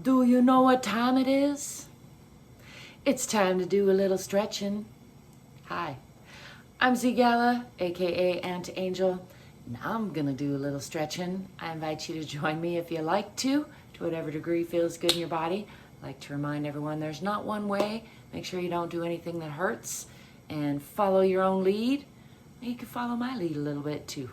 Do you know what time it is? It's time to do a little stretching. Hi, I'm ZGALA, aka Aunt Angel, and I'm gonna do a little stretching. I invite you to join me if you like to whatever degree feels good in your body. I like to remind everyone there's not one way. Make sure you don't do anything that hurts and follow your own lead. You can follow my lead a little bit too.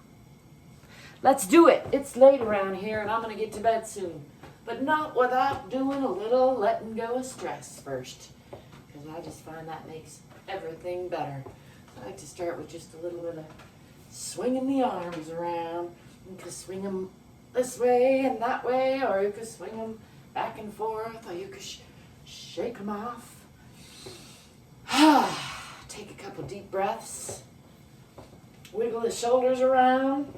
Let's do it. It's late around here and I'm gonna get to bed soon. But not without doing a little letting go of stress first, because I just find that makes everything better. I like to start with just a little bit of swinging the arms around. You can swing them this way and that way, or you can swing them back and forth, or you could shake them off. Take a couple deep breaths. Wiggle the shoulders around.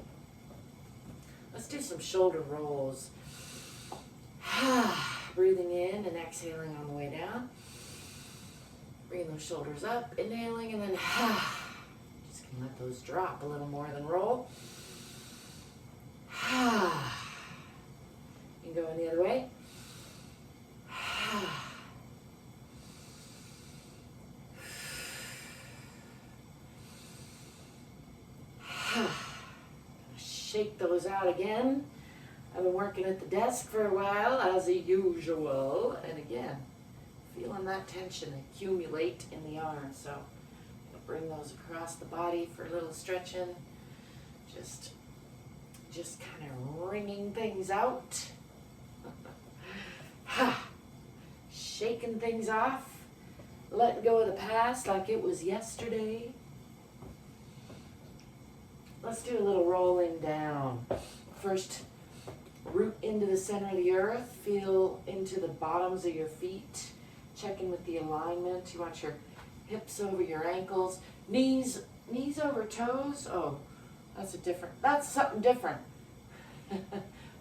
Let's do some shoulder rolls. Breathing in and exhaling on the way down. Bringing those shoulders up, inhaling, and then just gonna let those drop a little more than roll. You can go in the other way. Shake those out again. I've been working at the desk for a while, as usual, and again, feeling that tension accumulate in the arms. So I'll bring those across the body for a little stretching. Just kind of wringing things out. Shaking things off. Letting go of the past like it was yesterday. Let's do a little rolling down. First, root into the center of the earth. Feel into the bottoms of your feet. Check in with the alignment. You want your hips over your ankles. Knees over toes. Oh, that's something different.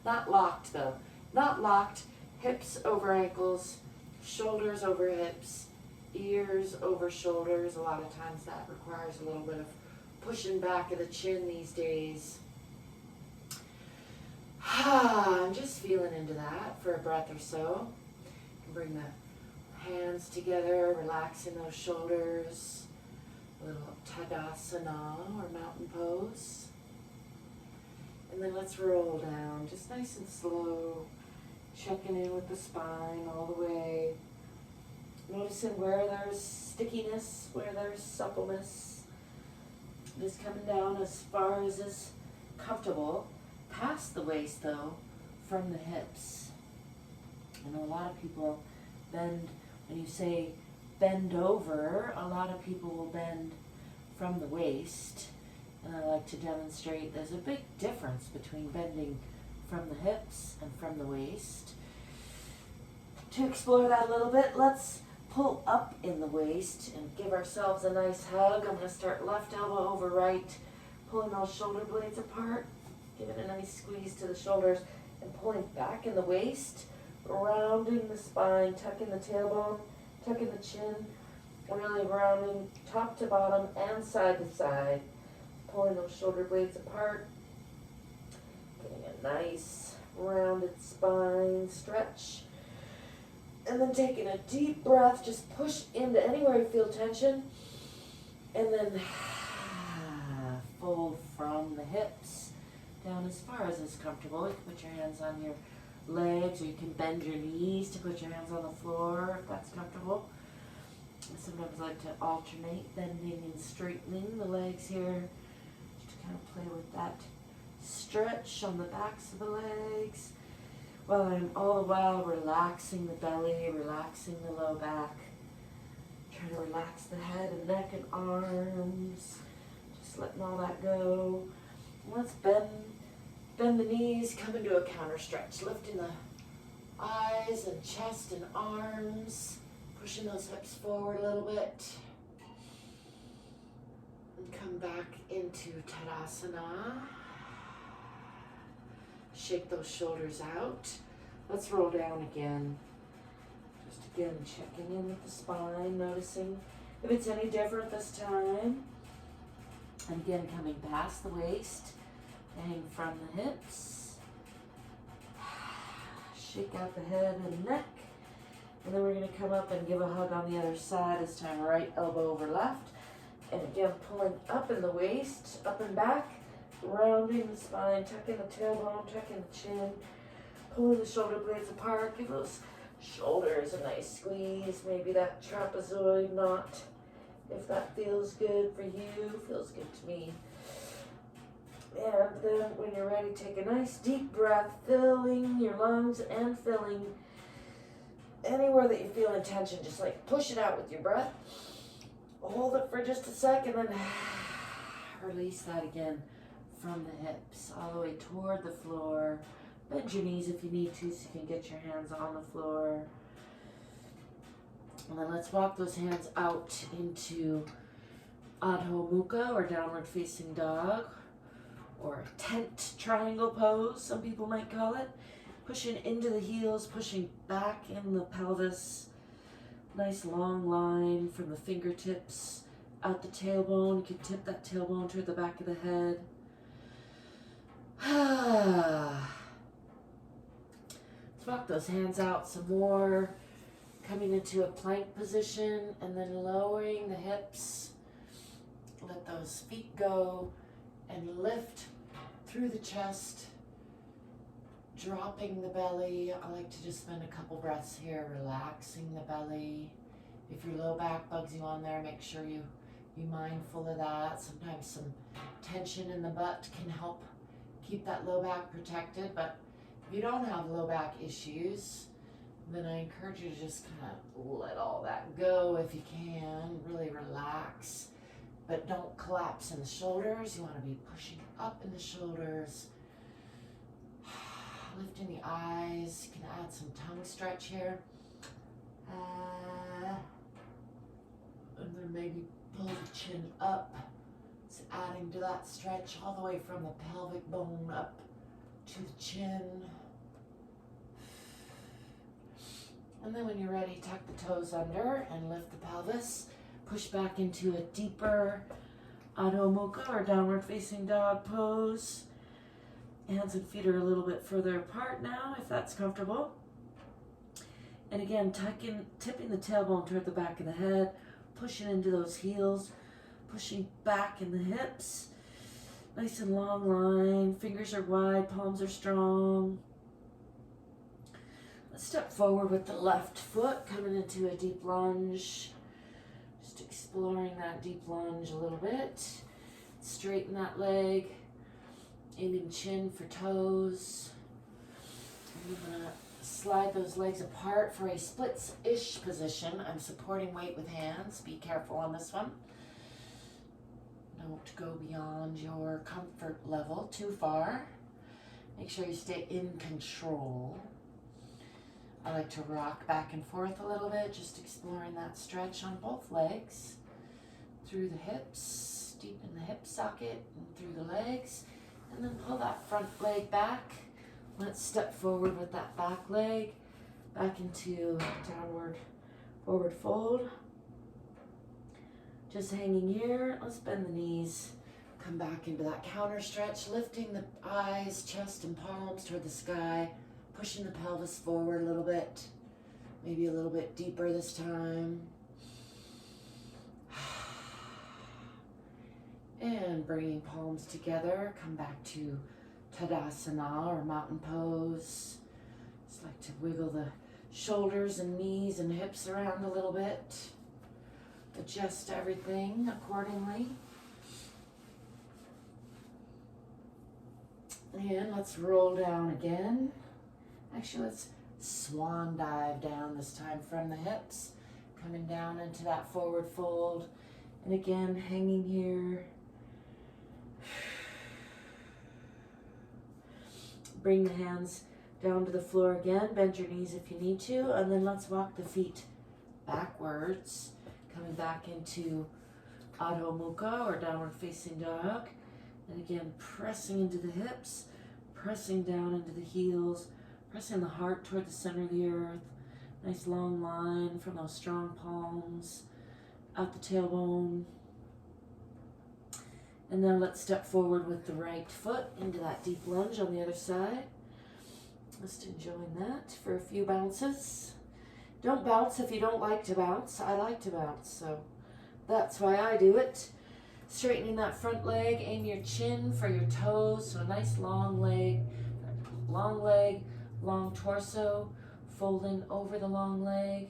Not locked though. Not locked. Hips over ankles. Shoulders over hips. Ears over shoulders. A lot of times that requires a little bit of pushing back of the chin these days. I'm just feeling into that for a breath or so. You can bring the hands together, relaxing those shoulders. A little Tadasana or mountain pose. And then let's roll down, just nice and slow. Checking in with the spine all the way. Noticing where there's stickiness, where there's suppleness. Just coming down as far as is comfortable. Past the waist though, from the hips. I know a lot of people bend, when you say bend over, a lot of people will bend from the waist. And I like to demonstrate there's a big difference between bending from the hips and from the waist. To explore that a little bit, let's pull up in the waist and give ourselves a nice hug. I'm going to start left elbow over right, pulling those shoulder blades apart, giving a nice squeeze to the shoulders, and pulling back in the waist, rounding the spine, tucking the tailbone, tucking the chin, really rounding top to bottom and side to side, pulling those shoulder blades apart, getting a nice rounded spine stretch. And then taking a deep breath, just push into anywhere you feel tension. And then fold from the hips down as far as is comfortable. You can put your hands on your legs, or you can bend your knees to put your hands on the floor if that's comfortable. I sometimes like to alternate bending and straightening the legs here, just to kind of play with that stretch on the backs of the legs. While I'm all the while relaxing the belly, relaxing the low back, trying to relax the head and neck and arms, just letting all that go. Let's bend the knees, come into a counter stretch, lifting the eyes and chest and arms, pushing those hips forward a little bit, and come back into Tadasana. Shake those shoulders out. Let's roll down again. Just again checking in with the spine, noticing if it's any different this time. And again coming past the waist, hang from the hips. Shake out the head and neck. And then we're going to come up and give a hug on the other side, this time right elbow over left. And again, pulling up in the waist, up and back, rounding the spine, tucking the tailbone, tucking the chin, pulling the shoulder blades apart. Give those shoulders a nice squeeze, maybe that trapezoid knot, if that feels good for you, feels good to me. And then when you're ready, take a nice deep breath, filling your lungs and filling anywhere that you feel in tension. Just like push it out with your breath. Hold it for just a second and release that again from the hips all the way toward the floor. Bend your knees if you need to so you can get your hands on the floor. And then let's walk those hands out into Adho Mukha, or downward facing dog, or tent triangle pose, some people might call it. Pushing into the heels, pushing back in the pelvis. Nice long line from the fingertips out the tailbone. You can tip that tailbone toward the back of the head. Let's walk those hands out some more. Coming into a plank position and then lowering the hips. Let those feet go and lift through the chest. Dropping the belly. I like to just spend a couple breaths here, relaxing the belly. If your low back bugs you on there, make sure you be mindful of that. Sometimes some tension in the butt can help keep that low back protected, but if you don't have low back issues, then I encourage you to just kind of let all that go if you can. Really relax, but don't collapse in the shoulders. You want to be pushing up in the shoulders. Lifting the eyes. You can add some tongue stretch here. And then maybe pull the chin up. It's adding to that stretch all the way from the pelvic bone up to the chin. And then when you're ready, tuck the toes under and lift the pelvis. Push back into a deeper Adho Mukha, or downward facing dog pose. Hands and feet are a little bit further apart now, if that's comfortable. And again, tipping the tailbone toward the back of the head, pushing into those heels, pushing back in the hips. Nice and long line, fingers are wide, palms are strong. Let's step forward with the left foot, coming into a deep lunge. Just exploring that deep lunge a little bit. Straighten that leg. Aiming chin for toes. I'm going to slide those legs apart for a splits-ish position. I'm supporting weight with hands. Be careful on this one. Don't go beyond your comfort level too far. Make sure you stay in control. I like to rock back and forth a little bit, just exploring that stretch on both legs. Through the hips, deep in the hip socket, and through the legs. And then pull that front leg back. Let's step forward with that back leg. Back into downward forward fold. Just hanging here. Let's bend the knees. Come back into that counter stretch. Lifting the eyes, chest, and palms toward the sky. Pushing the pelvis forward a little bit. Maybe a little bit deeper this time. And bringing palms together, come back to Tadasana, or mountain pose. Just like to wiggle the shoulders and knees and hips around a little bit. Adjust everything accordingly. And let's roll down again. Actually, let's swan dive down this time from the hips. Coming down into that forward fold. And again, hanging here. Bring the hands down to the floor again. Bend your knees if you need to. And then let's walk the feet backwards. Coming back into Adho Mukha, or downward facing dog. And again, pressing into the hips. Pressing down into the heels. Pressing the heart toward the center of the earth. Nice long line from those strong palms. Out the tailbone. And now let's step forward with the right foot into that deep lunge on the other side. Just enjoying that for a few bounces. Don't bounce if you don't like to bounce. I like to bounce, so that's why I do it. Straightening that front leg, aim your chin for your toes, so a nice long leg, long torso, folding over the long leg.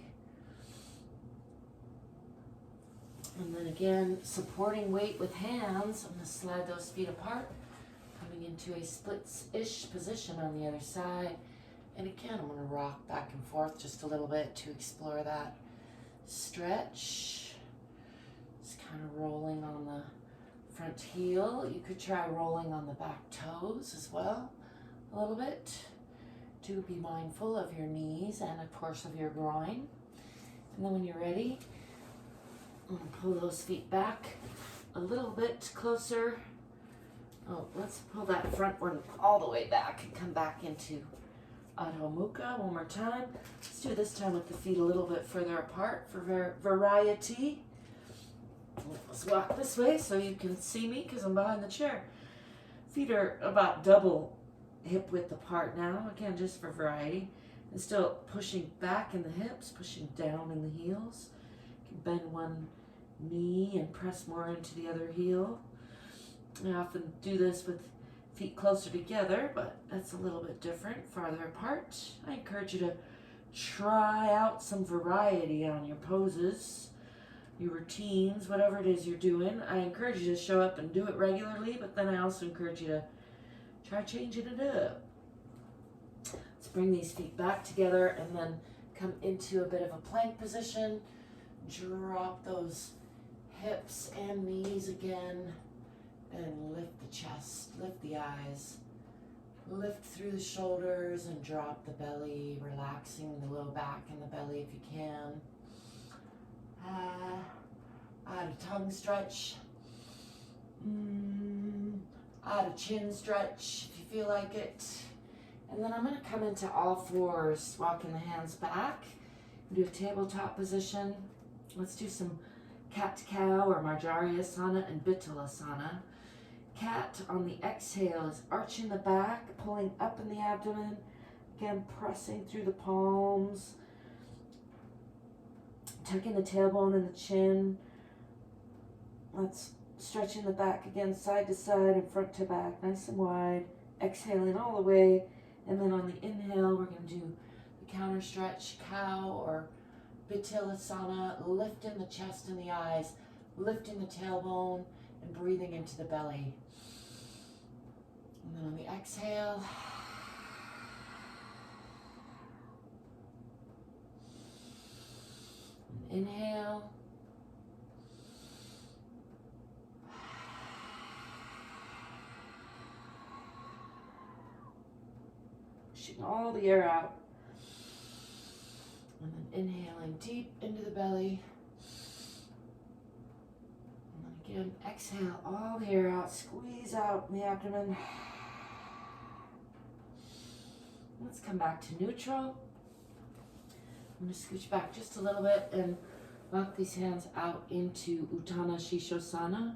And then again, supporting weight with hands. I'm going to slide those feet apart, coming into a splits-ish position on the other side. And again, I'm going to rock back and forth just a little bit to explore that stretch. Just kind of rolling on the front heel. You could try rolling on the back toes as well a little bit. Do be mindful of your knees and of course of your groin. And then when you're ready, I'm going to pull those feet back a little bit closer. Oh, let's pull that front one all the way back and come back into Adho Mukha one more time. Let's do this time with the feet a little bit further apart for variety. Let's walk this way so you can see me because I'm behind the chair. Feet are about double hip width apart now, again just for variety. And still pushing back in the hips, pushing down in the heels. You can bend one knee and press more into the other heel. I often do this with feet closer together, but that's a little bit different, farther apart. I encourage you to try out some variety on your poses, your routines, whatever it is you're doing. I encourage you to show up and do it regularly, but then I also encourage you to try changing it up. Let's bring these feet back together and then come into a bit of a plank position. Drop those hips and knees again and lift the chest, lift the eyes, lift through the shoulders and drop the belly, relaxing the low back and the belly if you can. Add a tongue stretch. Add a chin stretch if you feel like it. And then I'm going to come into all fours, walking the hands back. Do a tabletop position. Let's do some cat-cow or Marjariasana and Vittalasana. Cat on the exhale is arching the back, pulling up in the abdomen. Again, pressing through the palms. Tucking the tailbone and the chin. Let's stretching the back again, side to side and front to back, nice and wide. Exhaling all the way. And then on the inhale, we're going to do the counter stretch, cow or Vittalasana, lifting the chest and the eyes, lifting the tailbone and breathing into the belly. And then on the exhale, inhale, pushing all the air out. And then inhaling deep into the belly. And then again, exhale all the air out. Squeeze out in the abdomen. Let's come back to neutral. I'm going to scooch back just a little bit and lock these hands out into Utthana Shishosana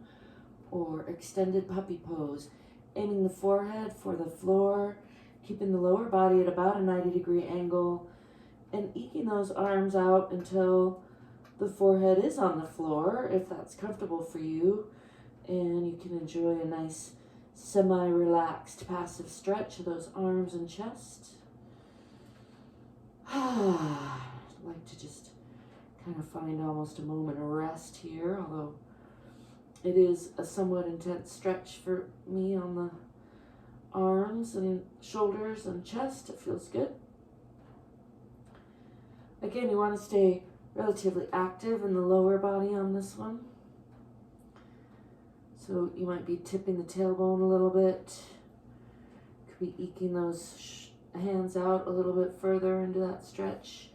or extended puppy pose. Aiming the forehead for the floor, keeping the lower body at about a 90-degree angle, and eking those arms out until the forehead is on the floor, if that's comfortable for you. And you can enjoy a nice semi-relaxed passive stretch of those arms and chest. I'd like to just kind of find almost a moment of rest here, although it is a somewhat intense stretch for me on the arms and shoulders and chest. It feels good. Again, you want to stay relatively active in the lower body on this one. So you might be tipping the tailbone a little bit. Could be eking those hands out a little bit further into that stretch.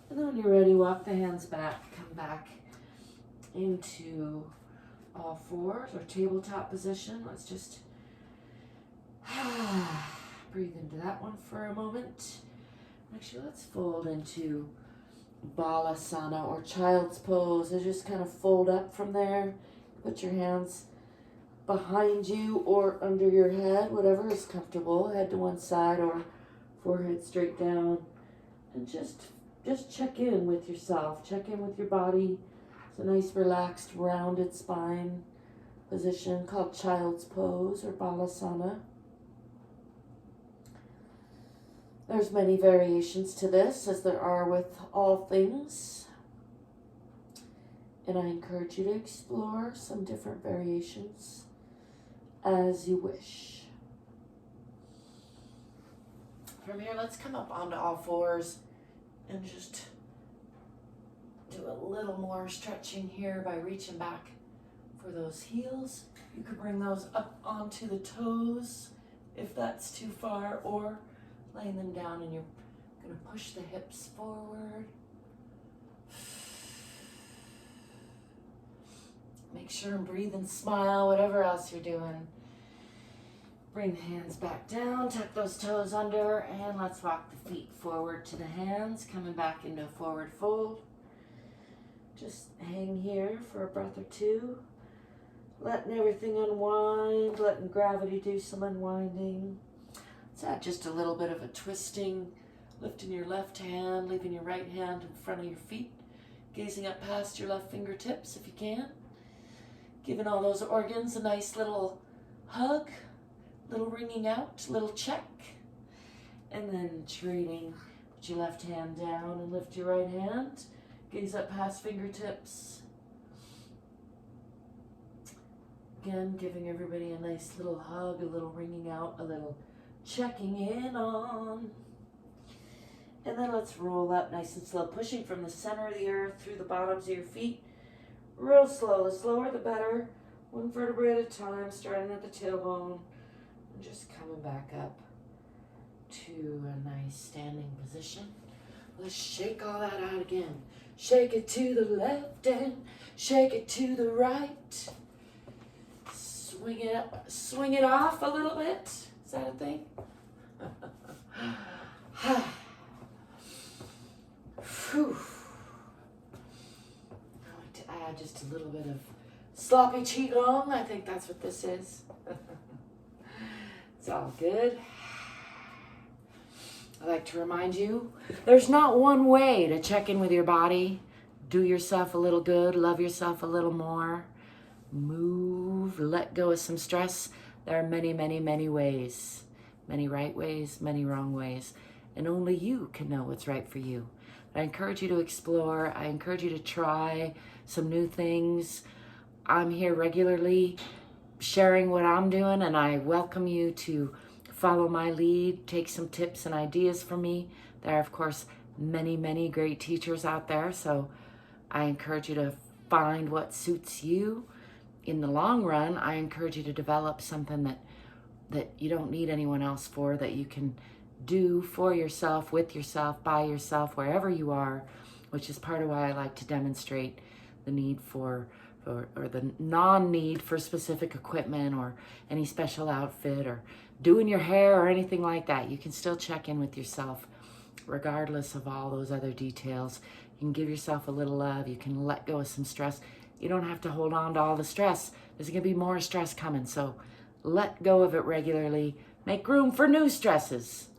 And then when you're ready, walk the hands back, come back into all fours or tabletop position. Let's just breathe into that one for a moment. Actually, let's fold into Balasana or child's pose. So just kind of fold up from there. Put your hands behind you or under your head, whatever is comfortable. Head to one side or forehead straight down, and just check in with yourself. Check in with your body. It's a nice relaxed rounded spine position called child's pose or balasana. There's many variations to this, as there are with all things, and I encourage you to explore some different variations as you wish. From here, let's come up onto all fours and just do a little more stretching here by reaching back for those heels. You could bring those up onto the toes if that's too far, or laying them down, and you're going to push the hips forward. Make sure and breathe and smile, whatever else you're doing. Bring the hands back down, tuck those toes under, and let's walk the feet forward to the hands, coming back into a forward fold. Just hang here for a breath or two, letting everything unwind, letting gravity do some unwinding. Let's add just a little bit of a twisting, lifting your left hand, leaving your right hand in front of your feet, gazing up past your left fingertips if you can. Giving all those organs a nice little hug, little ringing out, little check. And then trading, put your left hand down and lift your right hand. Gaze up past fingertips. Again, giving everybody a nice little hug, a little ringing out, a little checking in on. And then let's roll up nice and slow, pushing from the center of the earth through the bottoms of your feet. Real slow, the slower the better. One vertebrae at a time, starting at the tailbone. And just coming back up to a nice standing position. Let's shake all that out again. Shake it to the left and shake it to the right. Swing it up, swing it off a little bit. Is that a thing? Whew. I like to add just a little bit of sloppy qigong. I think that's what this is. It's all good. I like to remind you, there's not one way to check in with your body. Do yourself a little good, love yourself a little more, move, let go of some stress. There are many, many, many ways. Many right ways, many wrong ways. And only you can know what's right for you. I encourage you to explore. I encourage you to try some new things. I'm here regularly sharing what I'm doing, and I welcome you to follow my lead, take some tips and ideas from me. There are, of course, many, many great teachers out there, so I encourage you to find what suits you. In the long run, I encourage you to develop something that you don't need anyone else for, that you can do for yourself, with yourself, by yourself, wherever you are, which is part of why I like to demonstrate the need for, or the non-need for specific equipment or any special outfit or doing your hair or anything like that. You can still check in with yourself regardless of all those other details. You can give yourself a little love. You can let go of some stress. You don't have to hold on to all the stress. There's going to be more stress coming, so let go of it regularly. Make room for new stresses.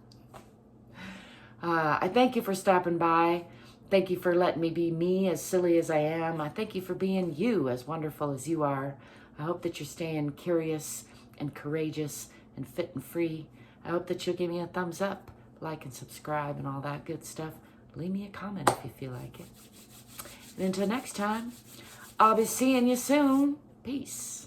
I thank you for stopping by. Thank you for letting me be me, as silly as I am. I thank you for being you, as wonderful as you are. I hope that you're staying curious and courageous and fit and free. I hope that you'll give me a thumbs up, like and subscribe and all that good stuff. Leave me a comment if you feel like it. And until next time, I'll be seeing you soon. Peace.